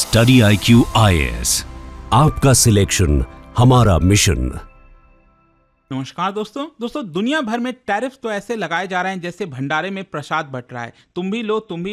Study IQ IAS, आपका selection हमारा mission. नमस्कार दोस्तों दुनिया भर में टैरिफ तो ऐसे लगाए जा रहे हैं जैसे भंडारे में प्रसाद बंट रहा है। तुम भी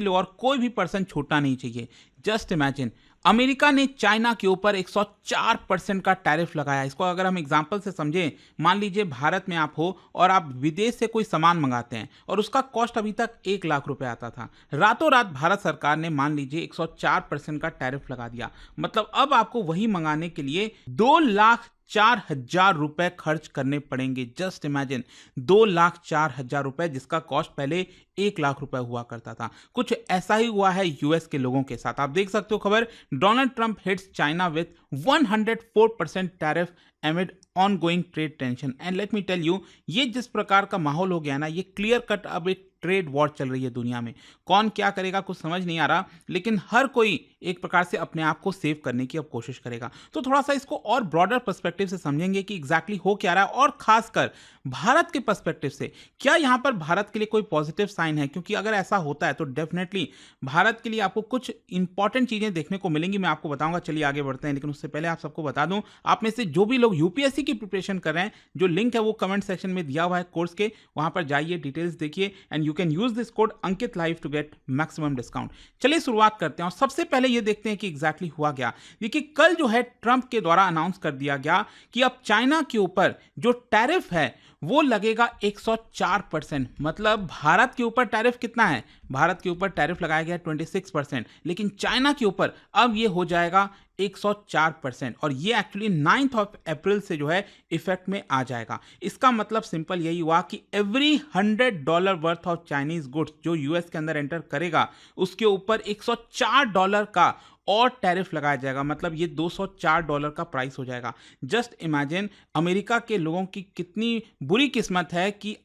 लो और कोई भी पर्सन छूटना नहीं चाहिए। जस्ट इमेजिन, अमेरिका ने चाइना के ऊपर 104% का टैरिफ लगाया। इसको अगर हम एग्जांपल से समझें, मान लीजिए भारत में आप हो और आप विदेश से कोई सामान मंगाते हैं और उसका कॉस्ट अभी तक 1 लाख रुपए आता था। रातों रात भारत सरकार ने मान लीजिए 104% का टैरिफ लगा दिया। मतलब अब आपको वही मंगाने के लिए 2,04,000 रुपए खर्च करने पड़ेंगे। जस्ट इमेजिन, 2,04,000 रुपए, जिसका कॉस्ट पहले 1 लाख रुपए हुआ करता था। कुछ ऐसा ही हुआ है यूएस के लोगों के साथ। आप देख सकते हो खबर, Donald Trump hits China with 104% tariff amid ongoing trade tension। And let me tell you, ये जिस प्रकार का माहौल हो गया ना, ये क्लियर कट अब एक ट्रेड वॉर चल रही है दुनिया में। कौन क्या करेगा कुछ समझ नहीं आ रहा, लेकिन हर कोई एक प्रकार से अपने आप को सेव करने की अब कोशिश करेगा। तो थोड़ा सा इसको और ब्रॉडर पर्सपेक्टिव से समझेंगे कि एग्जैक्टली हो क्या रहा है, और खासकर भारत के पर्सपेक्टिव से क्या यहाँ पर भारत के लिए कोई पॉजिटिव साइन है। क्योंकि अगर ऐसा होता है तो डेफिनेटली भारत के लिए आपको कुछ इंपॉर्टेंट चीजें देखने को मिलेंगी, मैं आपको बताऊंगा। चलिए आगे बढ़ते हैं, लेकिन उससे पहले आप सबको बता दूं, आप में से जो भी लोग यूपीएससी की प्रिपरेशन कर रहे हैं, जो लिंक है वो कमेंट सेक्शन में दिया हुआ है कोर्स के, वहां पर जाइए, डिटेल्स देखिए, and you can use this code Ankit live to get maximum discount. चलिए शुरुआत करते हैं और सबसे पहले ये देखते हैं कि एग्जैक्टली हुआ क्या। देखिए, कल जो है ट्रंप के द्वारा अनाउंस कर दिया गया कि अब चाइना के ऊपर जो टैरिफ है वो लगेगा 104%। मतलब भारत के ऊपर टैरिफ कितना है? भारत के ऊपर टैरिफ लगाया गया 26%, लेकिन चाइना के ऊपर अब ये हो जाएगा 104%। और ये एक्चुअली 9 अप्रैल से जो है इफेक्ट में आ जाएगा। इसका मतलब सिंपल यही हुआ कि every $100 worth of Chinese goods जो यूएस के अंदर एंटर करेगा, उसके ऊपर $104 का और टैरिफ लगाया जाएगा। मतलब ये $204 का प्राइस हो जाएगा। जस्ट इमेजिन, अमेरिका के लोगों की कितनी बुरी किस्मत है कि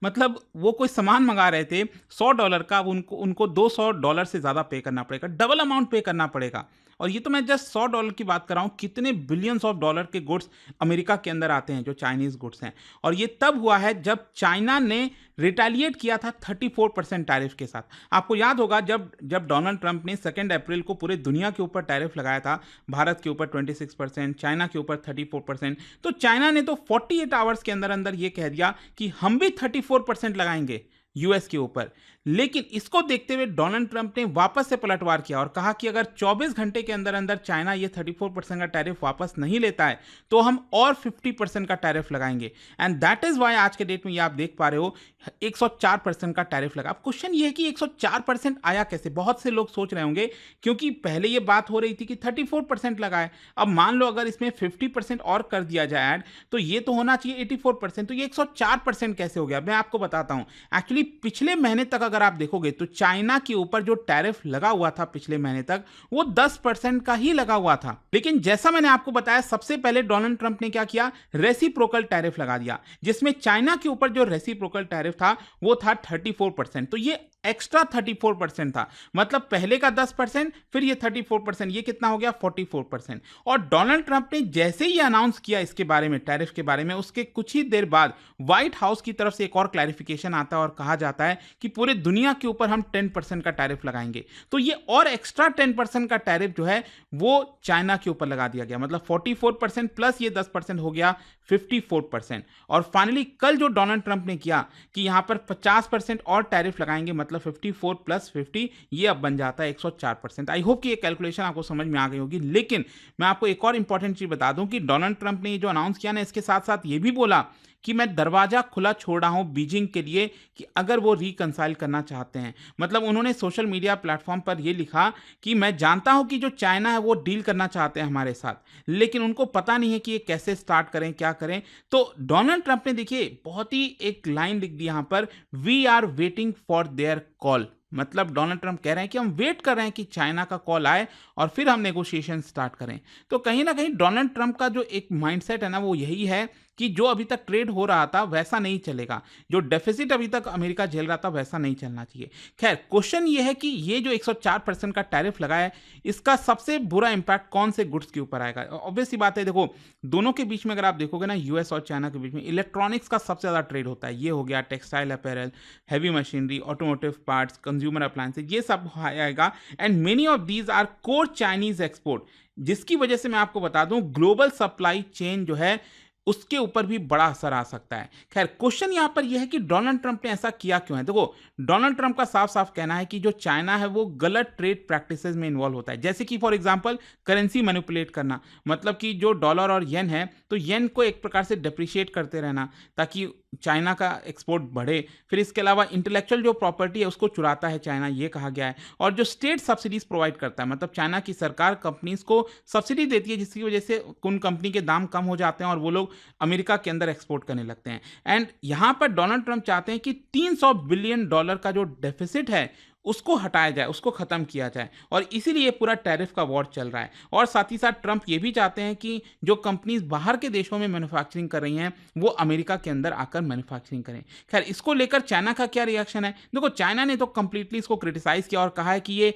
मतलब वो कोई सामान मंगा रहे थे $100 का, अब उनको $200 से ज़्यादा पे करना पड़ेगा, डबल अमाउंट पे करना पड़ेगा। और ये तो मैं जस्ट $100 की बात कर रहा हूँ, कितने बिलियंस ऑफ डॉलर के गुड्स अमेरिका के अंदर आते हैं जो चाइनीज गुड्स हैं। और ये तब हुआ है जब चाइना ने रिटेलिएट किया था 34% टैरिफ के साथ। आपको याद होगा जब डोनाल्ड ट्रंप ने 2 अप्रैल को पूरे दुनिया के ऊपर टैरिफ लगाया था, भारत के ऊपर 26%, चाइना के ऊपर 34%, तो चाइना ने तो 48 आवर्स के अंदर अंदर ये कह दिया कि हम भी 34% लगाएंगे यूएस के ऊपर। लेकिन इसको देखते हुए डोनाल्ड ट्रंप ने वापस से पलटवार किया और कहा कि अगर 24 घंटे के अंदर अंदर चाइना ये 34% का टैरिफ वापस नहीं लेता है तो हम और 50% का टैरिफ लगाएंगे। एंड दैट इज वाई आज के डेट में ये आप देख पा रहे हो 104% का टैरिफ लगा। अब क्वेश्चन ये है कि 104% आया कैसे? बहुत से लोग सोच रहे होंगे, क्योंकि पहले ये बात हो रही थी कि 34% लगा है। अब मान लो अगर इसमें 50% और कर दिया जाए ऐड, तो ये तो होना चाहिए 84%, तो ये 104% कैसे हो गया? मैं आपको बताता हूं। एक्चुअली पिछले महीने तक अगर आप देखोगे तो चाइना के ऊपर जो टैरिफ लगा हुआ था पिछले महीने तक, वो 10% का ही लगा हुआ था। लेकिन जैसा मैंने आपको बताया, सबसे पहले डोनाल्ड ट्रंप ने क्या किया, रेसिप्रोकल टैरिफ लगा दिया, जिसमें चाइना के ऊपर जो रेसिप्रोकल टैरिफ था वो था 34%। तो ये एक्स्ट्रा 34% था। मतलब पहले का 10%, फिर ये 34%, ये कितना हो गया 44%। और डोनाल्ड ट्रंप ने जैसे ही अनाउंस किया इसके बारे में, टैरिफ के बारे में, उसके कुछ ही देर बाद व्हाइट हाउस की तरफ से एक और क्लैरिफिकेशन आता है और कहा जाता है कि पूरे दुनिया के ऊपर हम 10% का टैरिफ लगाएंगे। तो ये और एक्स्ट्रा 10% का टैरिफ जो है वो चाइना के ऊपर लगा दिया गया। मतलब 44% प्लस ये 10% हो गया 54%। और फाइनली कल जो डोनाल्ड ट्रंप ने किया कि यहां पर 50% और टैरिफ लगाएंगे, मतलब 54 प्लस 50, ये अब बन जाता है 104%। आई होप कि ये कैलकुलेशन आपको समझ में आ गई होगी। लेकिन मैं आपको एक और इंपॉर्टेंट चीज बता दूं कि डोनाल्ड ट्रंप ने ये जो अनाउंस किया ना, इसके साथ साथ ये भी बोला कि मैं दरवाजा खुला छोड़ रहा हूं बीजिंग के लिए कि अगर वो रिकंसाइल करना चाहते हैं। मतलब उन्होंने सोशल मीडिया प्लेटफॉर्म पर ये लिखा कि मैं जानता हूं कि जो चाइना है वो डील करना चाहते हैं हमारे साथ, लेकिन उनको पता नहीं है कि ये कैसे स्टार्ट करें, क्या करें। तो डोनाल्ड ट्रंप ने देखिए बहुत ही एक लाइन लिख दी यहां पर, we are waiting for their call. मतलब डोनाल्ड ट्रंप कह रहे हैं कि हम वेट कर रहे हैं कि चाइना का कॉल आए और फिर हम नेगोशिएशन स्टार्ट करें। तो कहीं ना कहीं डोनाल्ड ट्रंप का जो एक माइंडसेट है ना, वो यही है कि जो अभी तक ट्रेड हो रहा था वैसा नहीं चलेगा, जो डेफिसिट अभी तक अमेरिका झेल रहा था वैसा नहीं चलना चाहिए। खैर, क्वेश्चन ये है कि ये जो 104% का टैरिफ लगा है, इसका सबसे बुरा इंपैक्ट कौन से गुड्स के ऊपर आएगा? ऑब्वियस सी बात है, देखो दोनों के बीच में अगर आप देखोगे ना, यूएस और चाइना के बीच में इलेक्ट्रॉनिक्स का सबसे ज़्यादा ट्रेड होता है। ये हो गया textile apparel, heavy machinery, automotive parts, consumer appliances, ये सब आएगा। And many of these are core Chinese export, जिसकी वजह से मैं आपको बता दूं ग्लोबल सप्लाई चेन जो है उसके ऊपर भी बड़ा असर आ सकता है। खैर, क्वेश्चन यहां पर यह है कि डोनाल्ड ट्रंप ने ऐसा किया क्यों है? देखो, डोनाल्ड ट्रंप का साफ साफ कहना है कि जो चाइना है वो गलत ट्रेड प्रैक्टिसेस में इन्वॉल्व होता है, जैसे कि फॉर एग्जांपल करेंसी मैनिपुलेट करना, मतलब कि जो डॉलर और येन है तो येन को एक प्रकार से डिप्रिशिएट करते रहना ताकि चाइना का एक्सपोर्ट बढ़े। फिर इसके अलावा इंटेलेक्चुअल जो प्रॉपर्टी है उसको चुराता है चाइना, ये कहा गया है। और जो स्टेट सब्सिडीज प्रोवाइड करता है, मतलब चाइना की सरकार कंपनीज को सब्सिडी देती है जिसकी वजह से उन कंपनी के दाम कम हो जाते हैं और वो लोग अमेरिका के अंदर एक्सपोर्ट करने लगते हैं। एंड यहां पर डोनाल्ड ट्रंप चाहते हैं कि $300 बिलियन का जो डेफिसिट है उसको हटाया जाए, उसको खत्म किया जाए, और इसीलिए पूरा टैरिफ का वॉर चल रहा है। और साथ ही साथ ट्रंप ये भी चाहते हैं कि जो कंपनीज बाहर के देशों में मैन्युफैक्चरिंग कर रही हैं वो अमेरिका के अंदर आकर मैन्युफैक्चरिंग करें। खैर, इसको लेकर चाइना का क्या रिएक्शन है? देखो, चाइना ने तो कंप्लीटली इसको क्रिटिसाइज किया और कहा है कि ये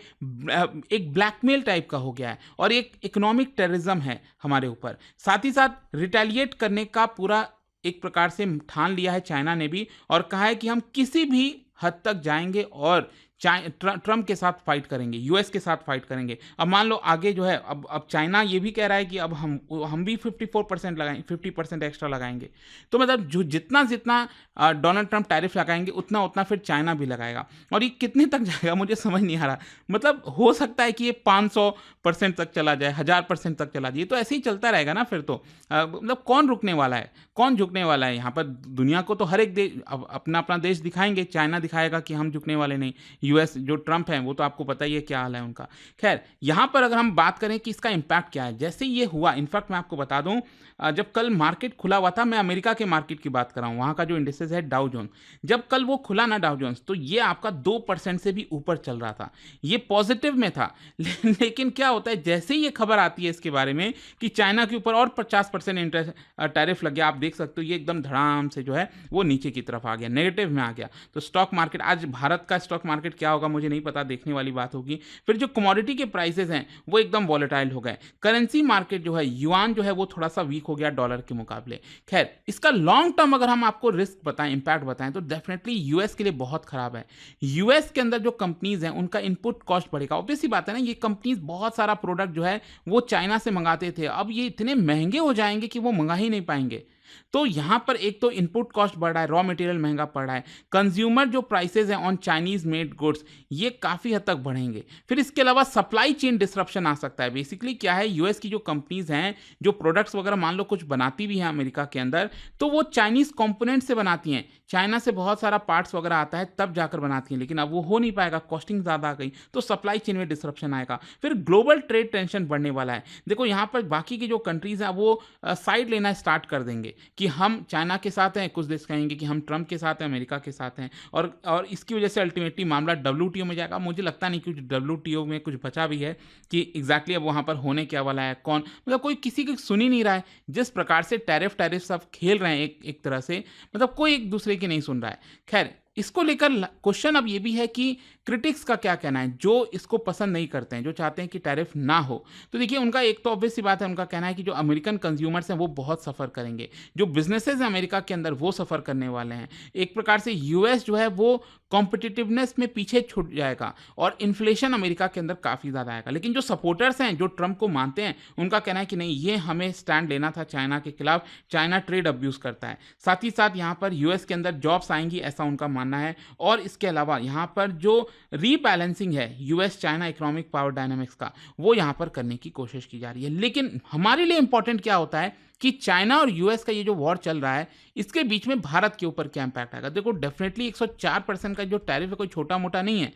एक ब्लैकमेल टाइप का हो गया है और एक इकोनॉमिक टेररिज्म है हमारे ऊपर। साथ ही साथ रिटेलिएट करने का पूरा एक प्रकार से ठान लिया है चाइना ने भी, और कहा है कि हम किसी भी हद तक जाएंगे और ट्रंप के साथ फाइट करेंगे, यूएस के साथ फाइट करेंगे। अब मान लो आगे जो है, अब चाइना ये भी कह रहा है कि अब हम भी 54% लगाएंगे, 50% एक्स्ट्रा लगाएंगे। तो मतलब जो जितना डोनाल्ड ट्रंप टैरिफ लगाएंगे उतना उतना फिर चाइना भी लगाएगा। और ये कितने तक जाएगा मुझे समझ नहीं आ रहा। मतलब हो सकता है कि ये 500% तक चला जाए, 1000% तक चला जाए, तो ऐसे ही चलता रहेगा ना फिर तो। मतलब कौन रुकने वाला है, कौन झुकने वाला है? यहाँ पर दुनिया को तो हर एक देश अपना अपना देश दिखाएंगे, चाइना दिखाएगा कि हम झुकने वाले नहीं, यूएस जो ट्रंप है वो तो आपको पता ही है क्या हाल है उनका। खैर, यहाँ पर अगर हम बात करें कि इसका इम्पैक्ट क्या है, जैसे ये हुआ, इनफैक्ट मैं आपको बता दूं, जब कल मार्केट खुला हुआ था, मैं अमेरिका के मार्केट की बात कर रहा हूँ, वहाँ का जो इंडेक्सेस है डाउ जोन्स, जब कल वो खुला ना डाउ जोन्स, तो ये आपका 2% से भी ऊपर चल रहा था, ये पॉजिटिव में था। लेकिन क्या होता है, जैसे ही ये खबर आती है इसके बारे में कि चाइना के ऊपर और 50% इंटरेस्ट टैरिफ लग गया, आप देख सकते हो ये एकदम धड़ाम से जो है वो नीचे की तरफ आ गया, नेगेटिव में आ गया। तो स्टॉक मार्केट, आज भारत का स्टॉक मार्केट क्या होगा मुझे नहीं पता, देखने वाली बात होगी। फिर जो कमोडिटी के प्राइसेस हैं वो एकदम वॉलेटाइल हो गए। करेंसी मार्केट जो है, युआन जो है वो थोड़ा सा वीक हो गया डॉलर के मुकाबले। खैर, इसका लॉन्ग टर्म अगर हम आपको रिस्क बताएं, इंपैक्ट बताएं, तो डेफिनेटली यूएस के लिए बहुत खराब है। यूएस के अंदर जो कंपनीज हैं उनका इनपुट कॉस्ट बढ़ेगा। ऑब्वियस सी बात है ना, ये कंपनीज बहुत सारा प्रोडक्ट जो है वो चाइना से मंगाते थे, अब ये इतने महंगे हो जाएंगे कि वो मंगा ही नहीं पाएंगे। तो यहां पर एक तो इनपुट कॉस्ट बढ़ रहा है, रॉ मटेरियल महंगा पड़ रहा है, कंज्यूमर जो प्राइसेस हैं ऑन चाइनीज मेड गुड्स ये काफी हद तक बढ़ेंगे। फिर इसके अलावा सप्लाई चेन डिसरप्शन आ सकता है। बेसिकली क्या है, यूएस की जो कंपनीज हैं जो प्रोडक्ट्स वगैरह मान लो कुछ बनाती भी हैं अमेरिका के अंदर, तो वो चाइनीज कंपोनेंट से बनाती हैं, चाइना से बहुत सारा पार्ट्स वगैरह आता है तब जाकर बनाती हैं, लेकिन अब वो हो नहीं पाएगा, कॉस्टिंग ज्यादा आ गई, तो सप्लाई चेन में डिसरप्शन आएगा। फिर ग्लोबल ट्रेड टेंशन बढ़ने वाला है। देखो यहाँ पर बाकी की जो कंट्रीज हैं वो साइड लेना स्टार्ट कर देंगे कि हम चाइना के साथ हैं, कुछ देश कहेंगे कि हम ट्रंप के साथ हैं, अमेरिका के साथ हैं, और इसकी वजह से अल्टीमेटली मामला डब्ल्यूटीओ में जाएगा। मुझे लगता नहीं कि डब्ल्यूटीओ में कुछ बचा भी है कि एग्जैक्टली अब वहाँ पर होने क्या वाला है, कौन, मतलब कोई किसी की सुन ही नहीं रहा है। जिस प्रकार से टैरिफ सब खेल रहे हैं एक तरह से, मतलब कोई एक दूसरे की नहीं सुन रहा है। खैर, इसको लेकर क्वेश्चन अब ये भी है कि क्रिटिक्स का क्या कहना है, जो इसको पसंद नहीं करते हैं, जो चाहते हैं कि टैरिफ ना हो। तो देखिए, उनका एक तो ऑब्वियस सी बात है, उनका कहना है कि जो अमेरिकन कंज्यूमर्स हैं वो बहुत सफ़र करेंगे, जो बिजनेसेस हैं अमेरिका के अंदर वो सफ़र करने वाले हैं। एक प्रकार से यूएस जो है वो कॉम्पिटिटिवनेस में पीछे छूट जाएगा और इन्फ्लेशन अमेरिका के अंदर काफ़ी ज़्यादा आएगा। लेकिन जो सपोर्टर्स हैं, जो ट्रंप को मानते हैं, उनका कहना है कि नहीं, ये हमें स्टैंड लेना था चाइना के खिलाफ, चाइना ट्रेड अब्यूज़ करता है। साथ ही साथ यहाँ पर यूएस के अंदर जॉब्स आएंगी, ऐसा उनका मानना है। और इसके अलावा यहाँ पर जो रीबैलेंसिंग है US China economic power dynamics का, वो यहाँ पर करने की कोशिश की जा रही है। लेकिन हमारे लिए इंपॉर्टेंट क्या होता है कि चाइना और यूएस का ये जो वॉर चल रहा है, इसके बीच में भारत के ऊपर क्या इंपैक्ट आएगा। देखो, डेफिनेटली 104% का जो टैरिफ है कोई छोटा मोटा नहीं है,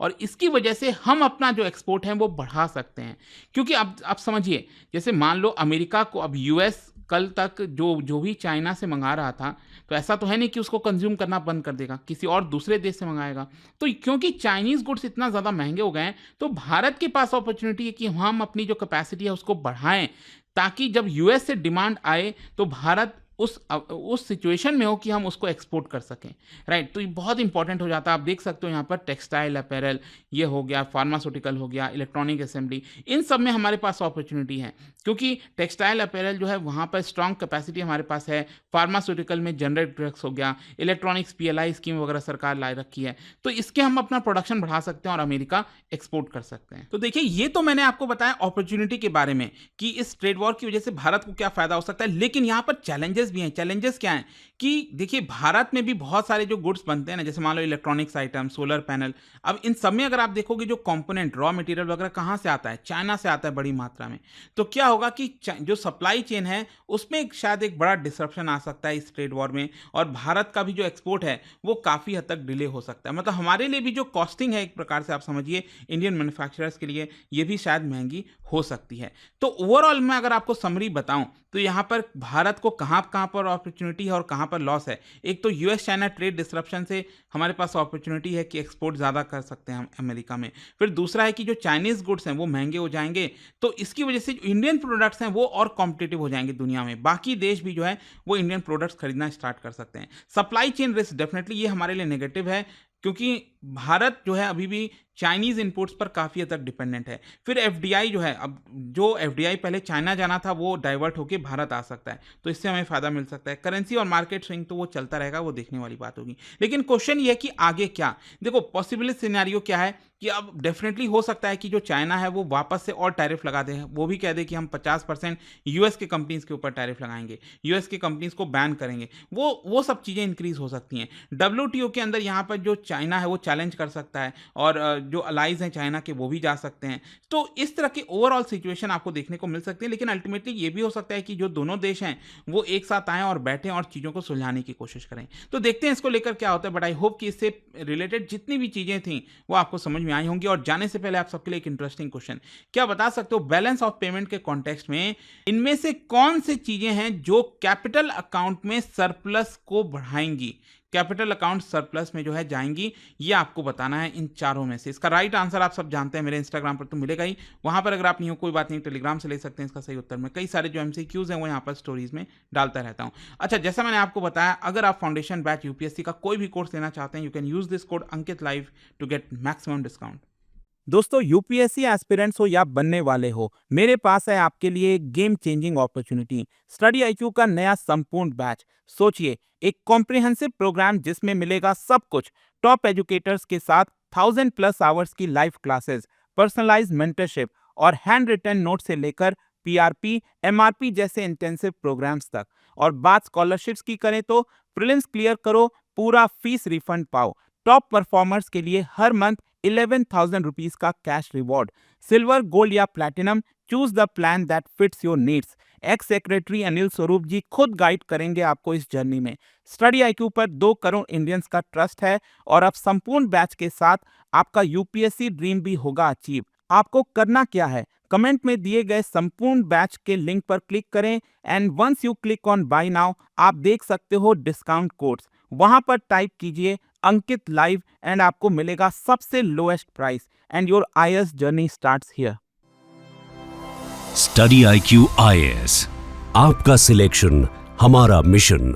और इसकी वजह से हम अपना जो एक्सपोर्ट है वो बढ़ा सकते हैं। क्योंकि अब आप समझिए, जैसे मान लो अमेरिका को अब यूएस कल तक जो भी चाइना से मंगा रहा था, तो ऐसा तो है नहीं कि उसको कंज्यूम करना बंद कर देगा, किसी और दूसरे देश से मंगाएगा। तो क्योंकि चाइनीज गुड्स इतना ज़्यादा महंगे हो गए हैं, तो भारत के पास अपॉर्चुनिटी है कि हम अपनी जो कैपेसिटी है उसको बढ़ाएं, ताकि जब यूएस से डिमांड आए तो भारत उस सिचुएशन में हो कि हम उसको एक्सपोर्ट कर सकें, राइट। तो ये बहुत इंपॉर्टेंट हो जाता है। आप देख सकते हो यहाँ पर टेक्सटाइल, अपैरल, ये हो गया, फार्मास्यूटिकल हो गया, इलेक्ट्रॉनिक असेंबली, इन सब में हमारे पास अपॉर्चुनिटी है, क्योंकि टेक्सटाइल अपैरल जो है वहाँ पर स्ट्रॉन्ग कैपेसिटी हमारे पास है। फार्मास्यूटिकल में जनरिक ड्रग्स हो गया, इलेक्ट्रॉनिक्स PLI स्कीम वगैरह सरकार ला रखी है, तो इसके हम अपना प्रोडक्शन बढ़ा सकते हैं और अमेरिका एक्सपोर्ट कर सकते हैं। तो देखिए, ये तो मैंने आपको बताया अपॉर्चुनिटी के बारे में कि इस ट्रेड वॉर की वजह से भारत को क्या फायदा हो सकता है, लेकिन यहाँ पर चैलेंजेस भी हैं। चैलेंजेस क्या हैं कि देखिए, भारत में भी बहुत सारे जो गुड्स बनते हैं ना, जैसे मान लो इलेक्ट्रॉनिक्स आइटम, सोलर पैनल, अब इन सब में अगर आप देखोगे जो कंपोनेंट, रॉ मटेरियल वगैरह कहाँ से आता है, चाइना से आता है बड़ी मात्रा में। तो क्या होगा कि जो सप्लाई चेन है उसमें शायद एक बड़ा डिसरप्शन आ सकता है इस ट्रेड वॉर में, और भारत का भी जो एक्सपोर्ट है वो काफ़ी हद तक डिले हो सकता है। मतलब हमारे लिए भी जो कॉस्टिंग है, एक प्रकार से आप समझिए इंडियन मैन्युफैक्चरर्स के लिए, ये भी शायद महंगी हो सकती है। तो ओवरऑल मैं अगर आपको समरी बताऊं तो यहाँ पर भारत को कहाँ कहाँ पर अपॉर्चुनिटी है और कहाँ पर लॉस है। एक तो US चाइना ट्रेड डिसरप्शन से हमारे पास अपॉर्चुनिटी है कि एक्सपोर्ट ज़्यादा कर सकते हैं हम अमेरिका में। फिर दूसरा है कि जो चाइनीज़ गुड्स हैं वो महंगे हो जाएंगे, तो इसकी वजह से जो इंडियन प्रोडक्ट्स हैं वो और कॉम्पिटिटिव हो जाएंगे दुनिया में। बाकी देश भी जो है वो इंडियन प्रोडक्ट्स खरीदना स्टार्ट कर सकते हैं। सप्लाई चेन रिस्क डेफिनेटली ये हमारे लिए नेगेटिव है, क्योंकि भारत जो है अभी भी चाइनीज़ इंपोर्ट्स पर काफ़ी हद तक डिपेंडेंट है। फिर FDI जो है, अब जो FDI पहले चाइना जाना था वो डाइवर्ट होकर भारत आ सकता है, तो इससे हमें फ़ायदा मिल सकता है। करेंसी और मार्केट स्विंग तो वो चलता रहेगा, वो देखने वाली बात होगी। लेकिन क्वेश्चन ये है कि आगे क्या। देखो, पॉसिबल सिनेरियो क्या है कि अब डेफिनेटली हो सकता है कि जो चाइना है वो वापस से और टैरिफ लगा दे, वो भी कह दे कि हम 50% US के कंपनीज़ के ऊपर टैरिफ लगाएंगे, US की कंपनीज़ को बैन करेंगे, वो सब चीज़ें इंक्रीज़ हो सकती हैं। WTO के अंदर यहाँ पर जो चाइना है वो चैलेंज कर सकता है, और जो अलाइज हैं चाइना के वो भी जा सकते हैं। तो इस तरह की ओवरऑल सिचुएशन आपको देखने को मिल सकती है। लेकिन अल्टीमेटली ये भी हो सकता है कि जो दोनों देश हैं वो एक साथ आएँ और बैठें और चीज़ों को सुलझाने की कोशिश करें। तो देखते हैं इसको लेकर क्या होता है, बट आई होप कि इससे रिलेटेड जितनी भी चीज़ें थी वो आपको समझ में आई होंगी। और जाने से पहले आप सबके लिए एक इंटरेस्टिंग क्वेश्चन, क्या बता सकते हो बैलेंस ऑफ पेमेंट के कॉन्टेक्स्ट में इनमें से कौन सी चीजें हैं जो कैपिटल अकाउंट में सरप्लस को बढ़ाएंगी, कैपिटल अकाउंट सरप्लस में जो है जाएंगी, ये आपको बताना है इन चारों में से। इसका राइट आंसर आप सब जानते हैं, मेरे इंस्टाग्राम पर तो मिलेगा ही, वहां पर अगर आप नहीं हो कोई बात नहीं, टेलीग्राम से ले सकते हैं इसका सही उत्तर। मैं कई सारे जो MCQs हैं वो यहाँ पर स्टोरीज में डालता रहता हूँ। अच्छा, जैसा मैंने आपको बताया, अगर आप फाउंडेशन बैच UPSC का कोई भी कोर्स लेना चाहते हैं, you can use this code Ankit live to get maximum discount. दोस्तों, यूपीएससी एस्पिरेंट्स हो या बनने वाले हो, मेरे पास है आपके लिए एक game changing opportunity, study IQ का नया संपूर्ण बैच। सोचिए, एक कॉम्प्रिहेंसिव प्रोग्राम जिसमें मिलेगा सब कुछ, टॉप एजुकेटर्स के साथ 1000+ आवर्स की लाइव क्लासेस, पर्सनलाइज्ड मेंटरशिप और हैंड रिटन नोट से लेकर PRP, MRP जैसे इंटेंसिव प्रोग्राम्स तक। और बात स्कॉलरशिप्स की करें तो प्रीलिम्स क्लियर करो, पूरा फीस रिफंड पाओ। टॉप परफॉर्मर्स के लिए हर मंथ 11,000 रुपीज का कैश रिवॉर्ड। सिल्वर, गोल्ड या platinum, choose the plan that fits your needs. X secretary Anil Swarup जी खुद गाइड करेंगे आपको इस जर्नी में। स्टडी IQ पर 2 करोड़ इंडियंस का ट्रस्ट है, और अब संपूर्ण बैच के साथ आपका UPSC ड्रीम भी होगा अचीव। आपको करना क्या है, कमेंट में दिए गए संपूर्ण बैच के लिंक पर क्लिक करें, and once you click on buy now, आप देख सकते हो डिस्काउंट कोड्स, वहां पर टाइप कीजिए अंकित लाइव एंड आपको मिलेगा सबसे lowest price, and your IAS journey starts here. Study IQ IAS, आपका सिलेक्शन हमारा मिशन।